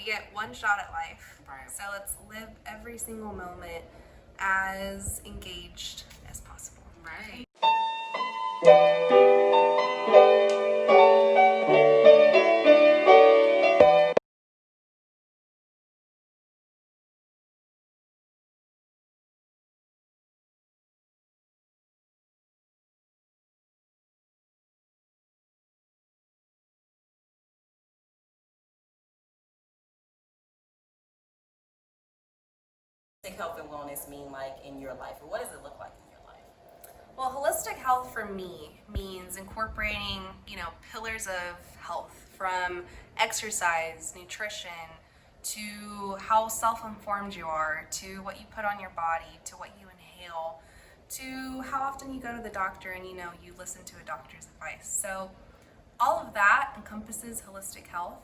We get one shot at life. Right. So let's live every single moment as engaged as possible. Right. Health and wellness mean like in your life, or what does it look like in your life? Well, holistic health for me means incorporating, pillars of health from exercise, nutrition, to how self-informed you are, to what you put on your body, to what you inhale, to how often you go to the doctor and you listen to a doctor's advice. So all of that encompasses holistic health,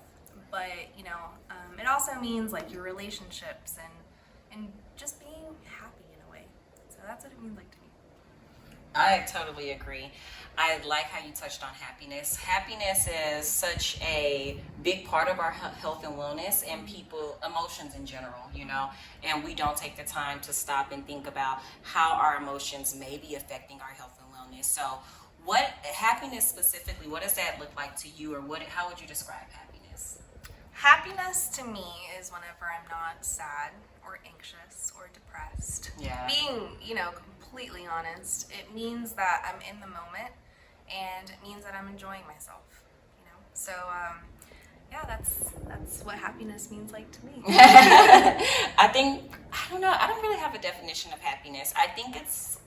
but it also means like your relationships and just being happy in a way. So that's what it means like to me. I totally agree. I like how you touched on happiness. Happiness is such a big part of our health and wellness and people, emotions in general, and we don't take the time to stop and think about how our emotions may be affecting our health and wellness. So what happiness specifically, what does that look like to you, or how would you describe happiness? Happiness to me is whenever I'm not sad or anxious or depressed. Yeah. Being, completely honest, it means that I'm in the moment and it means that I'm enjoying myself, So, yeah, that's what happiness means like to me. I don't know, I don't really have a definition of happiness. I think it's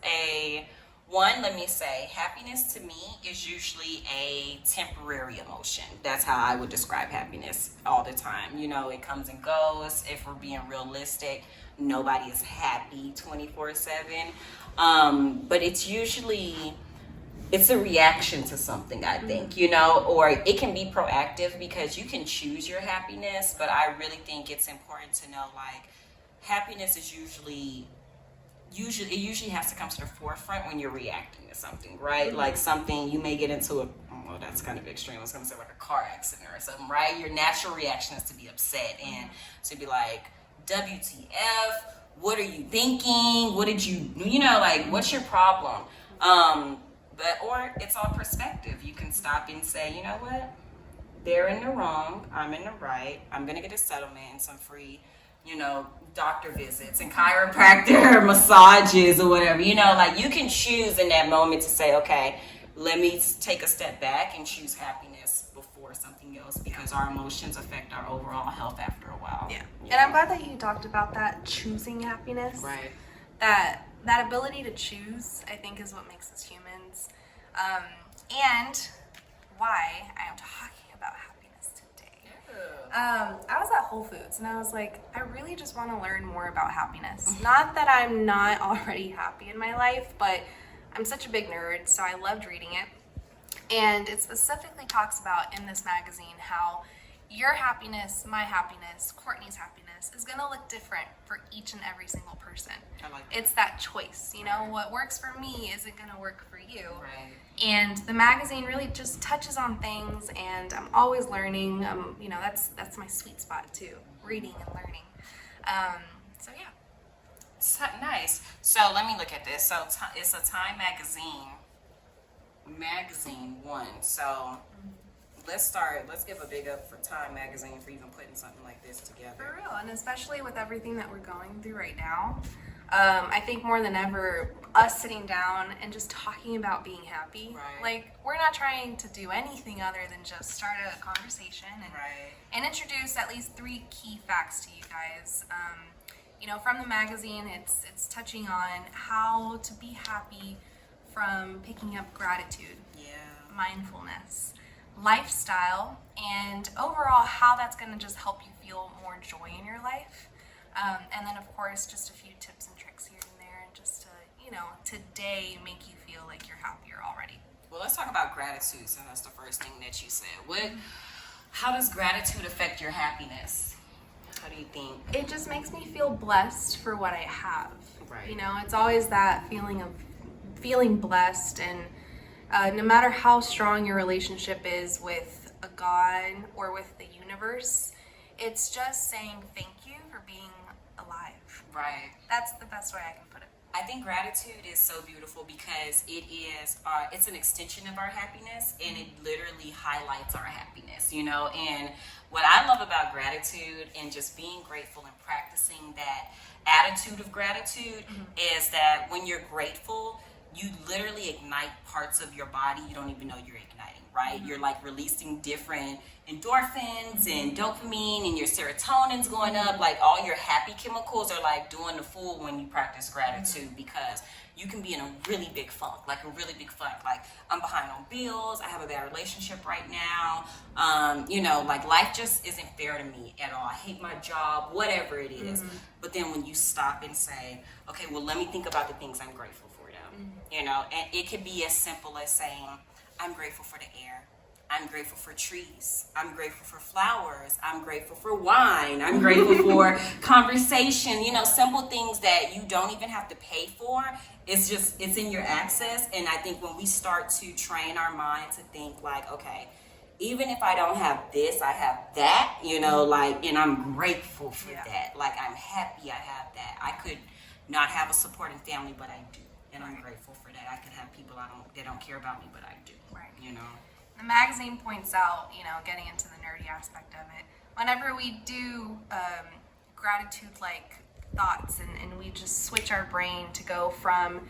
happiness to me is usually a temporary emotion. That's how I would describe happiness all the time. It comes and goes. If we're being realistic, nobody is happy 24/7. But it's a reaction to something, I think, or it can be proactive because you can choose your happiness. But I really think it's important to know, like, happiness is usually has to come to the forefront when you're reacting to something, right? Mm-hmm. Like something you may get into that's kind of extreme. I was going to say like a car accident or something, right? Your natural reaction is to be upset and to be like, WTF, what are you thinking? What did you, what's your problem? Or it's all perspective. You can stop and say, you know what? They're in the wrong. I'm in the right. I'm going to get a settlement and some free, doctor visits and chiropractor massages or whatever. You can choose in that moment to say, okay, let me take a step back and choose happiness before something else, because our emotions affect our overall health after a while. Yeah. And I'm glad that you talked about that, choosing happiness. Right. That ability to choose, I think, is what makes us humans. And why I am talking about happiness today. I was at Whole Foods and I was like, I really just want to learn more about happiness. Not that I'm not already happy in my life, but I'm such a big nerd, so I loved reading it. And it specifically talks about in this magazine how your happiness, my happiness, Courtney's happiness is going to look different for each and every single person. I like that. It's that choice. What works for me isn't going to work for you. Right. And the magazine really just touches on things, and I'm always learning. That's my sweet spot too, reading and learning. So yeah. So, nice. So let me look at this. So it's a Time magazine one. So let's give a big up for Time magazine for even putting something like this together. For real, and especially with everything that we're going through right now. I think more than ever, us sitting down and just talking about being happy. Right. Like, we're not trying to do anything other than just start a conversation and introduce at least 3 key facts to you guys. From the magazine, it's touching on how to be happy from picking up gratitude, mindfulness, lifestyle, and overall how that's going to just help you feel more joy in your life. And then, of course, just a few tips and tricks here and there, and just to, today make you feel like you're happier already. Well, let's talk about gratitude, since that's the first thing that you said. How does gratitude affect your happiness? How do you think? It just makes me feel blessed for what I have. Right. It's always that feeling of feeling blessed, and no matter how strong your relationship is with a God or with the universe, it's just saying thank you for being alive. Right. That's the best way I can put it. I think gratitude is so beautiful because it's an extension of our happiness, and it literally highlights our happiness, and what I love about gratitude and just being grateful and practicing that attitude of gratitude is that when you're grateful, you literally ignite parts of your body you don't even know you're igniting, right? You're like releasing different endorphins and dopamine, and your serotonin's going up. Like all your happy chemicals are like doing the fool when you practice gratitude, because you can be in a really big funk, like I'm behind on bills, I have a bad relationship right now, like life just isn't fair to me at all. I hate my job, whatever it is. But then when you stop and say, okay, well, let me think about the things I'm grateful for now, and it could be as simple as saying, I'm grateful for the air. I'm grateful for trees. I'm grateful for flowers. I'm grateful for wine. I'm grateful for conversation. Simple things that you don't even have to pay for. It's in your access. And I think when we start to train our mind to think like, okay, even if I don't have this, I have that, and I'm grateful for that. Like, I'm happy I have that. I could not have a supporting family, but I do. And I'm grateful for that. I could have people that don't care about me, but I do. Right. The magazine points out, getting into the nerdy aspect of it, whenever we do gratitude-like thoughts and we just switch our brain to go from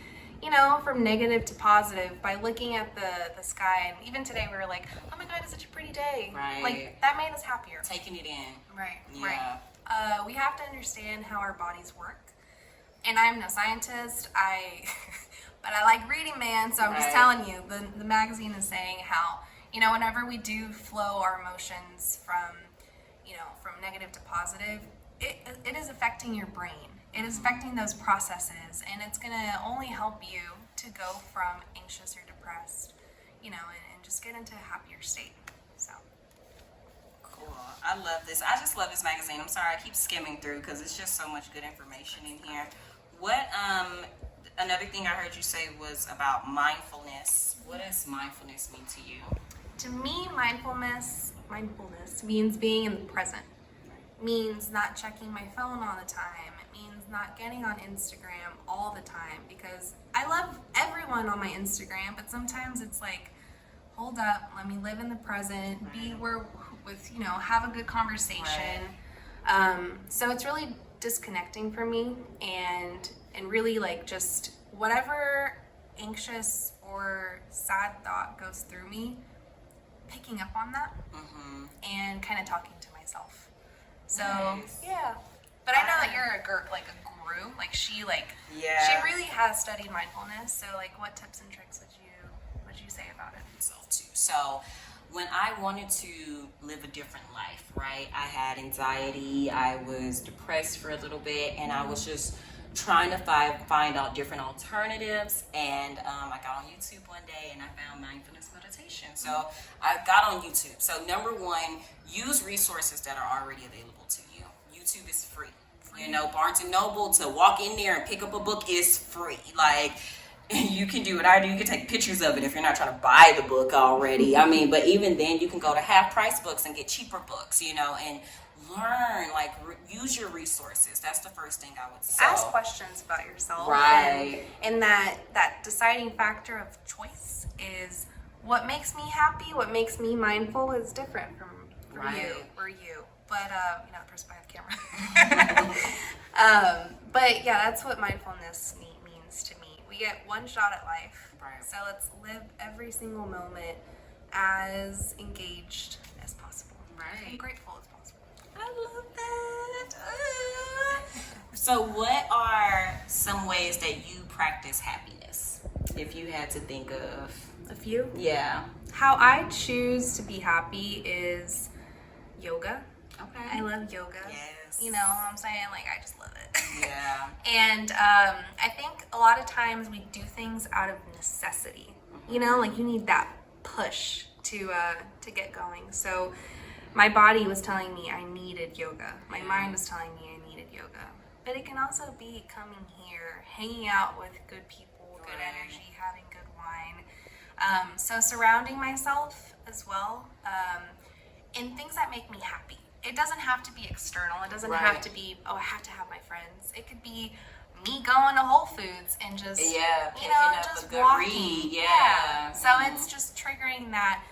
negative to positive by looking at the sky. And even today we were like, oh my God, it's such a pretty day. Right. Like, that made us happier. Taking it in. Right. Yeah. Right. We have to understand how our bodies work. And I'm no scientist, but I like reading, man, so I'm just telling you, the magazine is saying how, whenever we do flow our emotions from negative to positive, it is affecting your brain. It is affecting those processes, and it's going to only help you to go from anxious or depressed, and just get into a happier state. So. Cool. I love this. I just love this magazine. I'm sorry, I keep skimming through because it's just so much good information in here. What, another thing I heard you say was about mindfulness. What does mindfulness mean to you? To me, mindfulness means being in the present. Means not checking my phone all the time. It means not getting on Instagram all the time, because I love everyone on my Instagram, but sometimes it's like, hold up, let me live in the present, be have a good conversation. So it's really disconnecting for me, and really like just whatever anxious or sad thought goes through me, picking up on that and kind of talking to myself. So yeah, but I know that you're a guru. Like she really has studied mindfulness. So like, what tips and tricks would you say about it? Myself too. So when I wanted to live a different life, right? I had anxiety, I was depressed for a little bit, and I was just trying to find out different alternatives. And I got on YouTube one day and I found mindfulness meditation. So I got on YouTube. So number one, use resources that are already available to you. YouTube is free. Barnes and Noble, to walk in there and pick up a book is free. Like, you can do what I do. You can take pictures of it if you're not trying to buy the book already. But even then, you can go to half price books and get cheaper books, and learn, use your resources. That's the first thing I would say. Ask questions about yourself. Right. And that deciding factor of choice is what makes me happy, what makes me mindful is different from you or you. But, the person behind the camera. But yeah, that's what mindfulness means to me. We get one shot at life. Right. So let's live every single moment as engaged as possible. Right. And grateful as possible. I love that. So what are some ways that you practice happiness? If you had to think of a few? Yeah. How I choose to be happy is yoga. Okay. I love yoga. Yes. You know what I'm saying? I just love it. Yeah. And I think a lot of times we do things out of necessity. Mm-hmm. You need that push to get going. So my body was telling me I needed yoga. My mind was telling me I needed yoga. But it can also be coming here, hanging out with good people, good energy, having good wine. So surrounding myself as well in things that make me happy. it doesn't have to be external. It doesn't Right. have to be, oh, I have to have my friends. It could be me going to Whole Foods and just, picking up just a good walking. read. Yeah. So it's just triggering that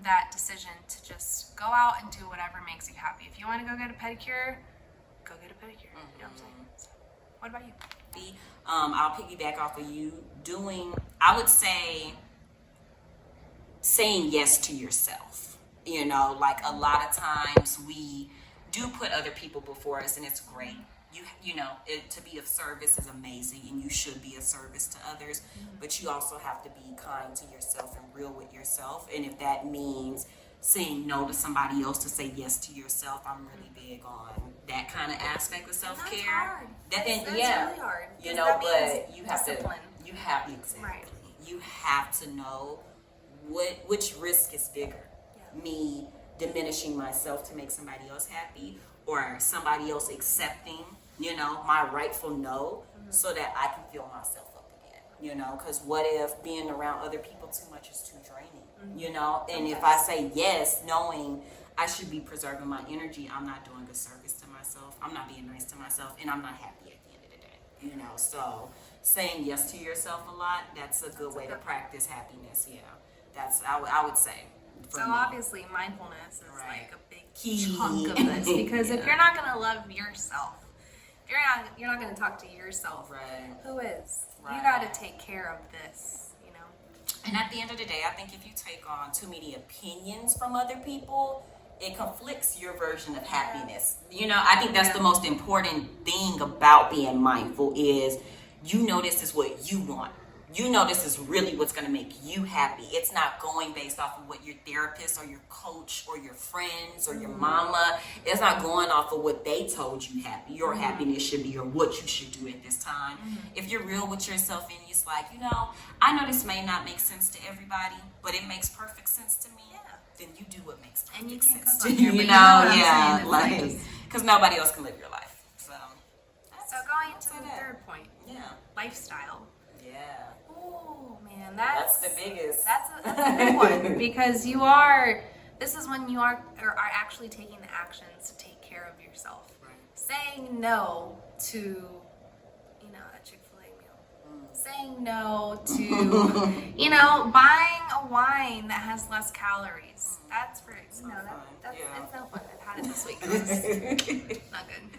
that decision to just go out and do whatever makes you happy. If you want to go get a pedicure, go get a pedicure. You know what I'm saying? So, what about you? I'll piggyback off of you I would say, saying yes to yourself. Like a lot of times we do put other people before us, and it's great. To be of service is amazing, and you should be of service to others, but you also have to be kind to yourself and real with yourself. And if that means saying no to somebody else to say yes to yourself, I'm really big on that kind of aspect of self-care. That's hard. That's really hard. But you have discipline. Right. You have to know which risk is bigger. Yeah. Me diminishing myself to make somebody else happy, or somebody else accepting, my rightful no, so that I can fill myself up again, because what if being around other people too much is too draining, and if I say yes, knowing I should be preserving my energy, I'm not doing a service to myself, I'm not being nice to myself, and I'm not happy at the end of the day, so saying yes to yourself a lot, that's a good way to practice happiness. That's, I would say. So obviously mindfulness is like a big key chunk of this, because if you're not going to love yourself, if you're not going to talk to yourself, who is? You got to take care of this, And at the end of the day, I think if you take on too many opinions from other people, it conflicts your version of happiness. I think that's the most important thing about being mindful is this is what you want. This is really what's going to make you happy. It's not going based off of what your therapist or your coach or your friends or your mama. It's not going off of what they told you your happiness should be or what you should do at this time. If you're real with yourself and it's like, I know this may not make sense to everybody, but it makes perfect sense to me. Then you do what makes perfect sense to you. Because nobody else can live your life. So going to the third point. Lifestyle. Oh man, that's the biggest. That's a big one, because this is when you are actually taking the actions to take care of yourself. Saying no to, a Chick-fil-A meal. Saying no to, buying a wine that has less calories. That's for, it's no fun. I've had it this week. It's not good.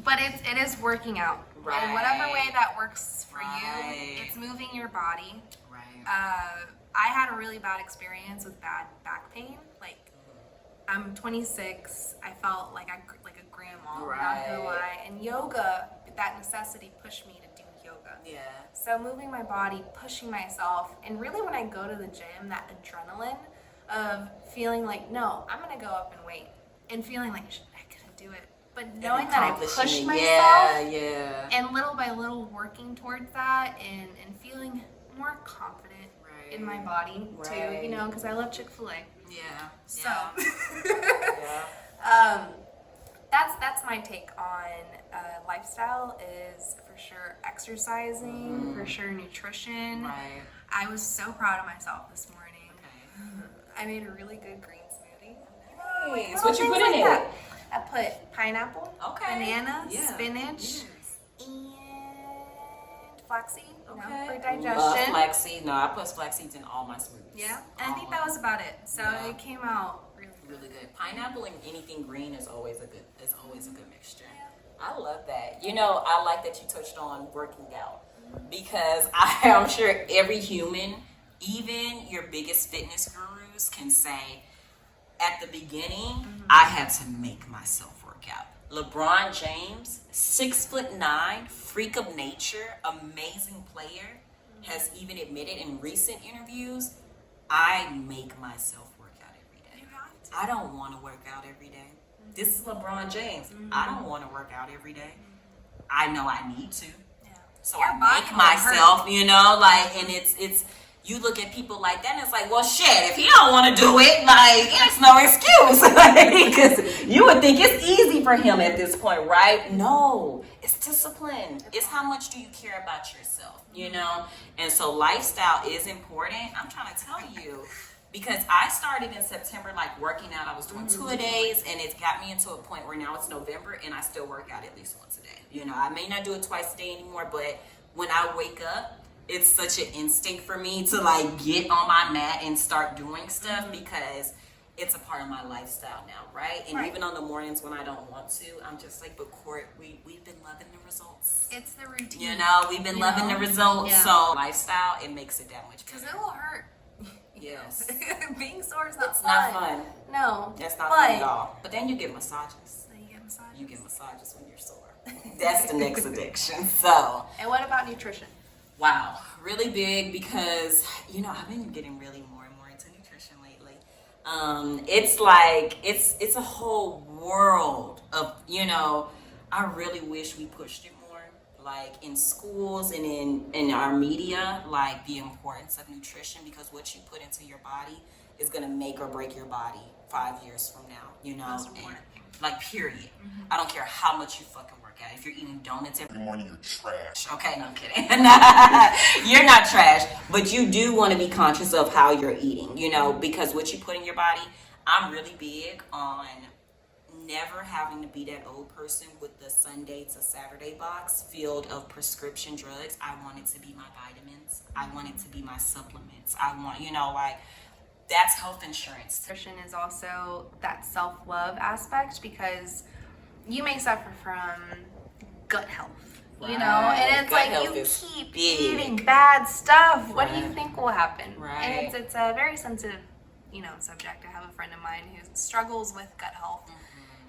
But it is working out. In whatever way that works for you, it's moving your body. I had a really bad experience with bad back pain. Like, I'm 26. I felt like a grandma, not gonna lie. And yoga, that necessity pushed me to do yoga. So moving my body, pushing myself, and really when I go to the gym, that adrenaline of feeling like, no, I'm gonna go up and weight, and feeling like I couldn't do it. But knowing that I pushed myself, and little by little working towards that, and feeling more confident in my body too, because I love Chick-fil-A. So that's my take on lifestyle. Is for sure exercising, for sure nutrition. I was so proud of myself this morning. I made a really good green smoothie. What you put in it? I put pineapple, banana, spinach, and flaxseed for digestion. Love flaxseed. No, I put flaxseeds in all my smoothies. Yeah, and I think that was about it. So it came out really good. Pineapple and anything green is always a good mixture. I love that. I like that you touched on working out, because I'm sure every human, even your biggest fitness gurus, can say, at the beginning, I had to make myself work out. LeBron James, 6'9", freak of nature, amazing player, has even admitted in recent interviews, I make myself work out every day. You have to. I don't want to work out every day. This is LeBron James. I don't want to work out every day. I know I need to. So I make myself, and it's you look at people like that and it's like, well, shit, if he don't want to do it, it's no excuse. Because you would think it's easy for him at this point, right? No, it's discipline. It's how much do you care about yourself, And so lifestyle is important. I'm trying to tell you, because I started in September, like working out. I was doing 2-a-days, and it got me into a point where now it's November and I still work out at least once a day. You know, I may not do it twice a day anymore, but when I wake up, it's such an instinct for me to like get on my mat and start doing stuff because it's a part of my lifestyle now, right? And even on the mornings when I don't want to, I'm just like, but Court, we've been loving the results. It's the routine. You know, we've been loving the results. Yeah. So lifestyle, it makes it that much better. Because it will hurt. Yes. Being sore is not It's fun. not fun. No. That's not fun at all. But then you get massages. So you get massages. You get massages when you're sore. That's the next addiction. So. And what about nutrition? Wow. Really big because, you know, I've been getting really more and more into nutrition lately. It's like, it's a whole world of, you know, I really wish we pushed it more, like in schools and in our media, like the importance of nutrition, because what you put into your body is going to make or break your body 5 years from now, you know, and, like period. I don't care how much you fucking work out. If you're eating donuts every morning, you're trash. Okay, no, I'm kidding. You're not trash, but you do want to be conscious of how you're eating, you know, because what you put in your body, I'm really big on never having to be that old person with the Sunday to Saturday box filled of prescription drugs. I want it to be my vitamins. I want it to be my supplements. I want, you know, like, that's health insurance. Nutrition is also that self-love aspect, because you may suffer from gut health, you know, and it's Gut like health you is keep big. eating bad stuff. What do you Right. think will happen? Right. And it's a very sensitive, you know, subject. I have a friend of mine who struggles with gut health,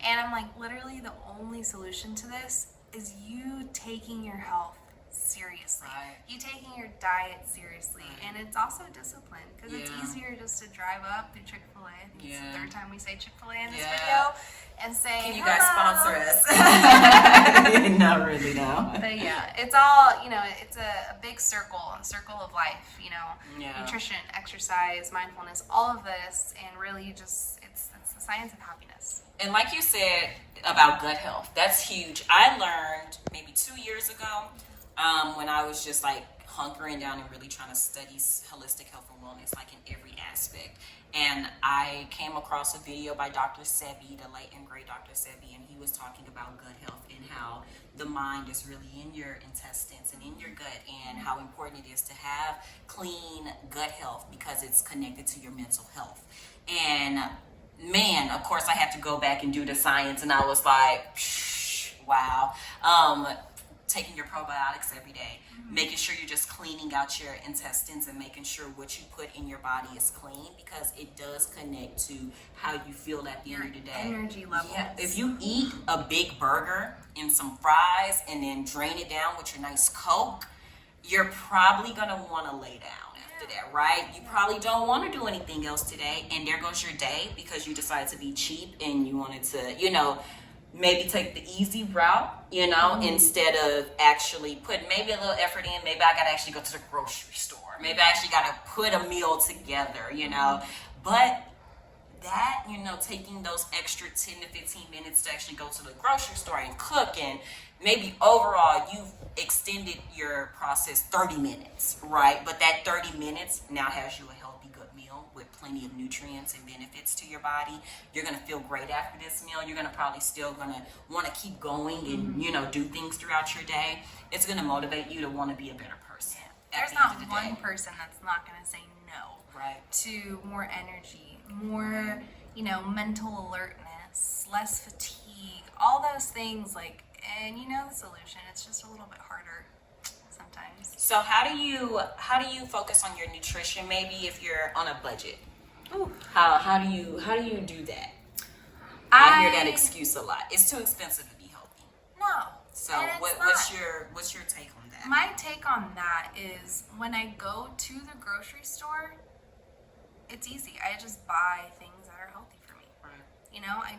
and I'm like, literally the only solution to this is you taking your health seriously. Right. You taking your diet seriously. And it's also discipline, because it's Yeah. easier just to drive up through Chick-fil-A. I think it's the third time we say Chick-fil-A in this Yeah. video, and say, Can you guys "Hello." sponsor us? Not really, no. But yeah, it's all, you know, it's a big circle of life, you know, Yeah. nutrition, exercise, mindfulness, all of this, and really just, it's the science of happiness. And like you said about gut health, that's huge. I learned maybe 2 years ago when I was just like hunkering down and really trying to study holistic health and wellness, like in every aspect. And I came across a video by Dr. Sebi, the late and great Dr. Sebi, and he was talking about gut health and how the mind is really in your intestines and in your gut, and how important it is to have clean gut health because it's connected to your mental health. And man, of course I had to go back and do the science, and I was like, wow. Taking your probiotics every day, making sure you're just cleaning out your intestines and making sure what you put in your body is clean, because it does connect to how you feel at the end of the day. Energy levels. Yeah, if you eat a big burger and some fries and then drain it down with your nice Coke, you're probably gonna want to lay down after that, right? You probably don't want to do anything else today, and there goes your day because you decided to be cheap and you wanted to, you know, maybe take the easy route, you know, instead of actually put maybe a little effort in. Maybe I gotta actually go to the grocery store. Maybe I actually gotta put a meal together, you know. But that, you know, taking those extra 10 to 15 minutes to actually go to the grocery store and cook, and maybe overall you've extended your process 30 minutes, right? But that 30 minutes now has you a healthy, good meal with plenty of nutrients and benefits to your body. You're going to feel great after this meal. You're going to probably still going to want to keep going and, you know, do things throughout your day. It's going to motivate you to want to be a better person. There's not one person that's not going to say no Right. to more energy, more, you know, mental alertness, less fatigue, all those things, like, and you know the solution. It's just a little bit harder sometimes. So how do you focus on your nutrition? Maybe if you're on a budget, Ooh. how do you do that? I hear that excuse a lot. It's too expensive to be healthy. No. So and it's what's your take on that? My take on that is, when I go to the grocery store, it's easy. I just buy things that are healthy for me. Right. You know, I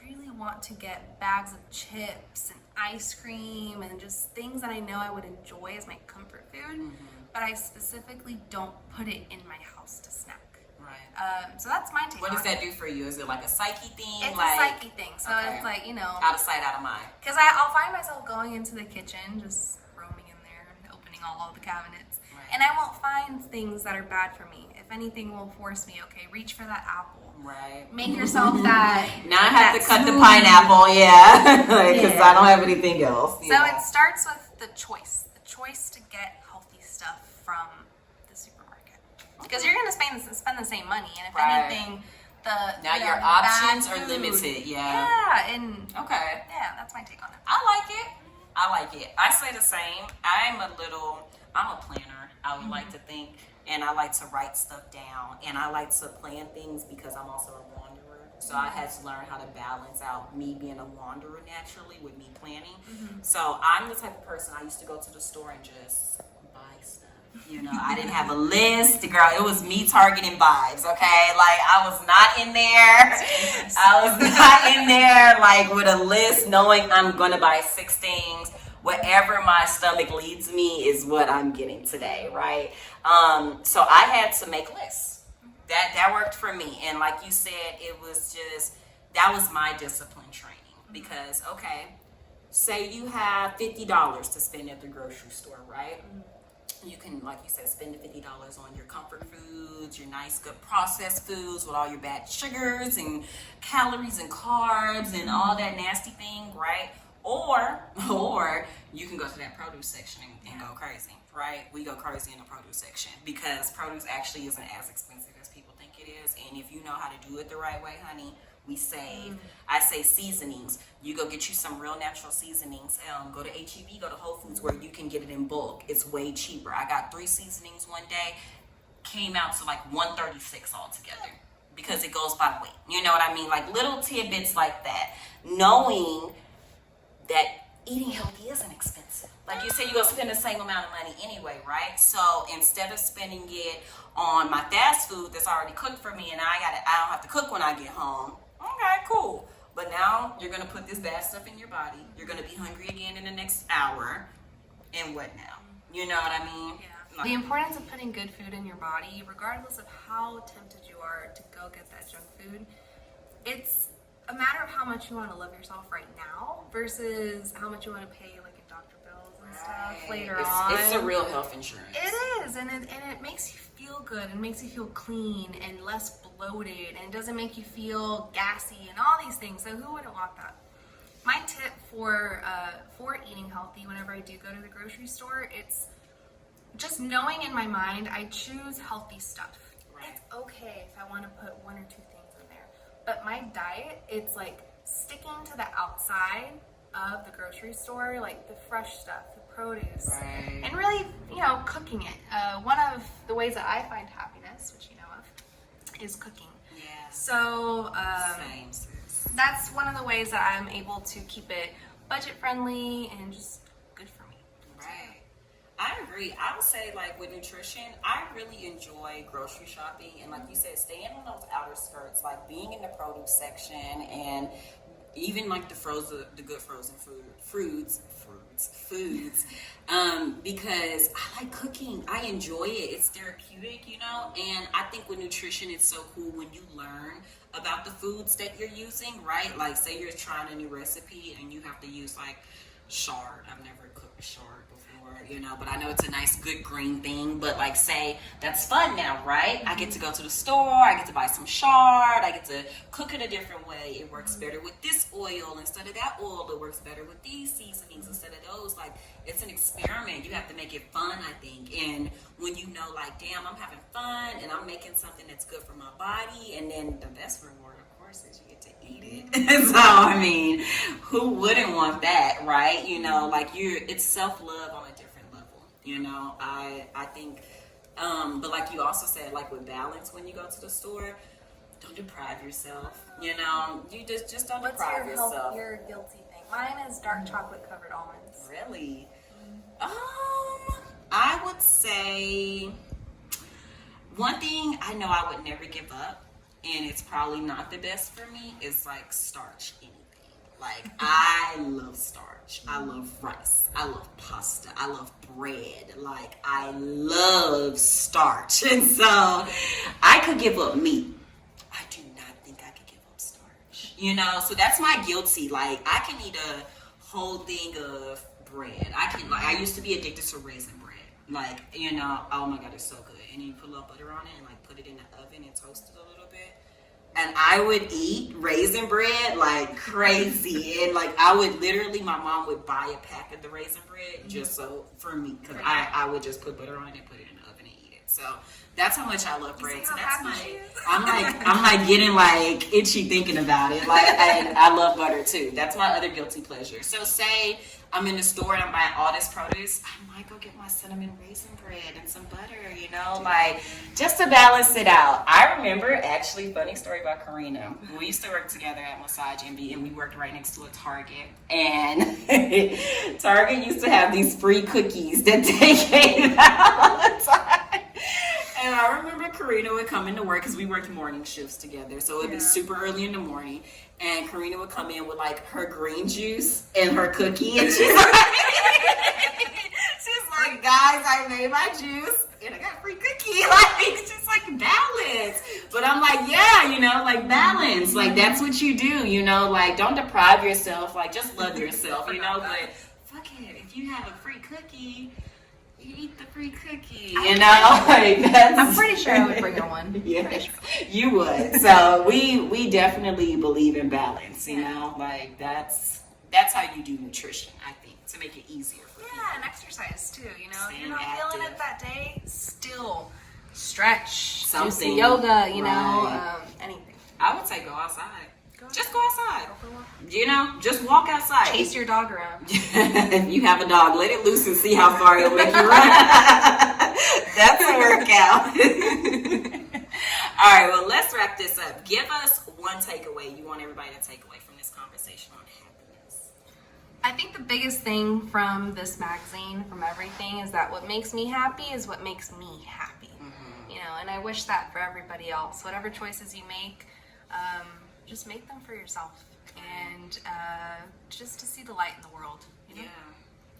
really want to get bags of chips and ice cream and just things that I know I would enjoy as my comfort food, but I specifically don't put it in my house to snack. Right. So that's my take. What on does that do for you? Is it like a psyche thing? It's like, a psyche thing. So okay. it's like, you know, out of sight, out of mind. because I'll find myself going into the kitchen, just roaming in there and opening all of the cabinets. Right. And I won't find things that are bad for me. If anything will force me, okay, reach for that apple. Right. Make yourself that. Now I have to cut the smoothie. pineapple, because I don't have anything else. So it starts with the choice to get healthy stuff from the supermarket. Because you're going to spend the same money, and if anything, now your options are limited. Yeah, and okay. Yeah, that's my take on it. I like it. I say the same. I'm a planner. I would like to think, and I like to write stuff down, and I like to plan things because I'm also a wanderer. So I had to learn how to balance out me being a wanderer naturally with me planning. So I'm the type of person, I used to go to the store and just buy stuff. I didn't have a list. Girl, it was me targeting vibes, okay? Like, I was not in there like with a list knowing I'm going to buy 6 things. Whatever my stomach leads me is what I'm getting today, right? So I had to make lists. That worked for me. And like you said, that was my discipline training. Because, okay, say you have $50 to spend at the grocery store, right? You can, like you said, spend the $50 on your comfort foods, your nice, good processed foods with all your bad sugars and calories and carbs and all that nasty thing, right? Or you can go to that produce section and go crazy, right? We go crazy in the produce section because produce actually isn't as expensive as people think it is. And if you know how to do it the right way, honey, we save. I say seasonings. You go get you some real natural seasonings. Go to HEB, go to Whole Foods where you can get it in bulk. It's way cheaper. I got 3 seasonings one day. Came out to like $136 altogether because it goes by weight. You know what I mean? Like little tidbits like that. Knowing that eating healthy isn't expensive. Like you said, you're going to spend the same amount of money anyway, right? So instead of spending it on my fast food that's already cooked for me and I don't have to cook when I get home, okay, cool. But now you're going to put this bad stuff in your body. You're going to be hungry again in the next hour. And what now? You know what I mean? Yeah. Like, the importance of putting good food in your body, regardless of how tempted you are to go get that junk food, it's a matter of how much you want to love yourself right now versus how much you want to pay like in doctor bills and stuff later on. It's a real health insurance. It is, and it makes you feel good and makes you feel clean and less bloated and it doesn't make you feel gassy and all these things. So who wouldn't want that? My tip for eating healthy whenever I do go to the grocery store, it's just knowing in my mind I choose healthy stuff. Right. It's okay if I want to put 1 or 2 things in there. But my diet, it's like sticking to the outside of the grocery store, like the fresh stuff, the produce, right. And really, cooking it. One of the ways that I find happiness, which you know of, is cooking. Yeah. So Same, sis. that's one of the ways that I'm able to keep it budget friendly and just good for me. Right. I agree. I would say, like, with nutrition, I really enjoy grocery shopping. And like you said, staying on those outer skirts, like being in the produce section and even like the good frozen foods, because I like cooking. I enjoy it. It's therapeutic, and I think with nutrition, it's so cool when you learn about the foods that you're using, right? Like, say you're trying a new recipe and you have to use like chard. I've never cooked chard before, but I know it's a nice, good green thing. But like, say that's fun now, right? I get to go to the store, I get to buy some chard, I get to cook it a different way. It works better with this oil instead of that oil. It works better with these seasonings instead of those. Like, it's an experiment. You have to make it fun, I think. And when you know, like, damn, I'm having fun and I'm making something that's good for my body, and then the best reward, of course, is you get to eat it. So, I mean, who wouldn't want that, right? It's self-love on a different level, I think, but like you also said, like with balance, when you go to the store, don't deprive yourself, you just don't deprive yourself. What's your guilty thing? Mine is dark chocolate covered almonds. Really? I would say one thing I know I would never give up, and it's probably not the best for me, is like starch anything. Like, I love starch. I love rice. I love pasta. I love bread. Like, I love starch. And so I could give up meat. I do not think I could give up starch. So that's my guilty. Like, I can eat a whole thing of bread. I used to be addicted to raisin bread. Like, oh my God, it's so good. and then you put a little butter on it and like put it in the oven and toast it a little bit. And I would eat raisin bread like crazy. And like I would literally, my mom would buy a pack of the raisin bread just so for me, because I would just put butter on it and put it in the oven and eat it. So that's how much I love bread. So that's I'm like getting like itchy thinking about it. Like I love butter too. That's my other guilty pleasure. So say I'm in the store and I'm buying all this produce, I might go get my cinnamon raisin bread and some butter, you know, like just to balance it out. I remember, actually, funny story about Karina. We used to work together at Massage MB, and we worked right next to a Target. And Target used to have these free cookies that they gave out all the time. And I remember Karina would come into work because we worked morning shifts together. So it would be super early in the morning. And Karina would come in with like her green juice and her cookie. And she's like, guys, I made my juice and I got a free cookie. Like, it's just like balance. But I'm like, yeah, you know, like balance. Like, that's what you do, you know, like don't deprive yourself. Like, just love yourself, you know. But fuck it, if you have a free cookie, you eat the free cookie, you know? Like, I'm pretty sure I would bring her one. Yes, you would. So we definitely believe in balance, you know? Like, that's how you do nutrition, I think, to make it easier for you. Yeah, and exercise too, you know? If you're not Staying feeling active. it that day, still stretch, do Something, some yoga, you know, right. anything. I would say go outside. Just go outside. Go for a walk. You know, just walk outside. Chase your dog around. If you have a dog, let it loose and see how far it'll make you run. That's a workout. All right, well, let's wrap this up. Give us one takeaway you want everybody to take away from this conversation on happiness. I think the biggest thing from this magazine, from everything, is that what makes me happy is what makes me happy. You know, and I wish that for everybody else. Whatever choices you make, just make them for yourself, and just to see the light in the world. You know? Yeah,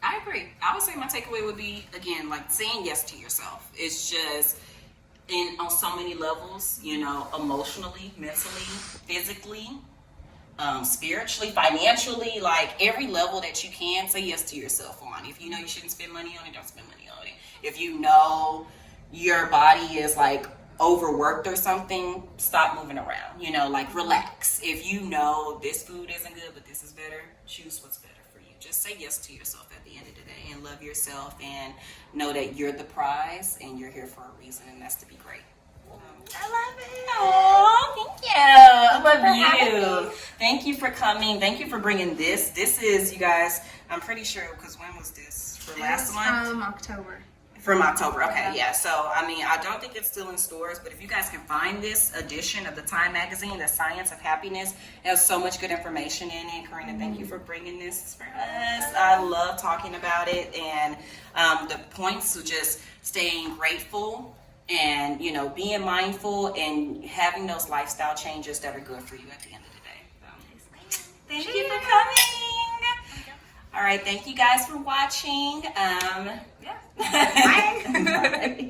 I agree. I would say my takeaway would be, again, like saying yes to yourself. It's just on so many levels, you know, emotionally, mentally, physically, spiritually, financially, like every level that you can, say yes to yourself on. If you know you shouldn't spend money on it, don't spend money on it. If you know your body is like overworked or something, stop moving around, you know, like relax. If you know this food isn't good but this is better, choose what's better for you. Just say yes to yourself at the end of the day and love yourself and know that you're the prize and you're here for a reason, and that's to be great. I love it. Oh, thank you. I having love you. Thank you for coming. Thank you for bringing this. This is, you guys, I'm pretty sure, because when was this? For last month? From October. From October, okay, yeah. So, I mean, I don't think it's still in stores, but if you guys can find this edition of the Time magazine, The Science of Happiness, it has so much good information in it. Karina, thank you for bringing this for us. I love talking about it, and the points of just staying grateful and, you know, being mindful and having those lifestyle changes that are good for you at the end of the day. So, thank you for coming. All right, thank you guys for watching. Yeah. Bye. Bye.